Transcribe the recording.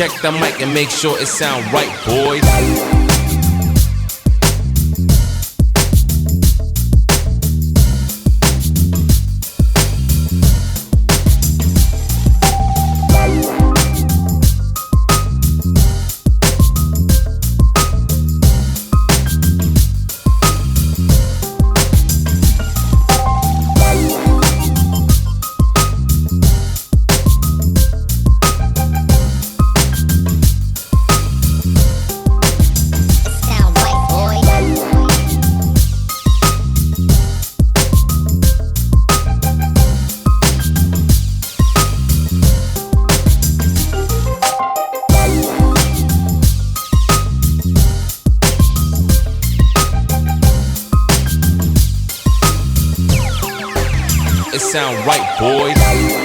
Check the mic and make sure it sound right, boys. It sound right, boys.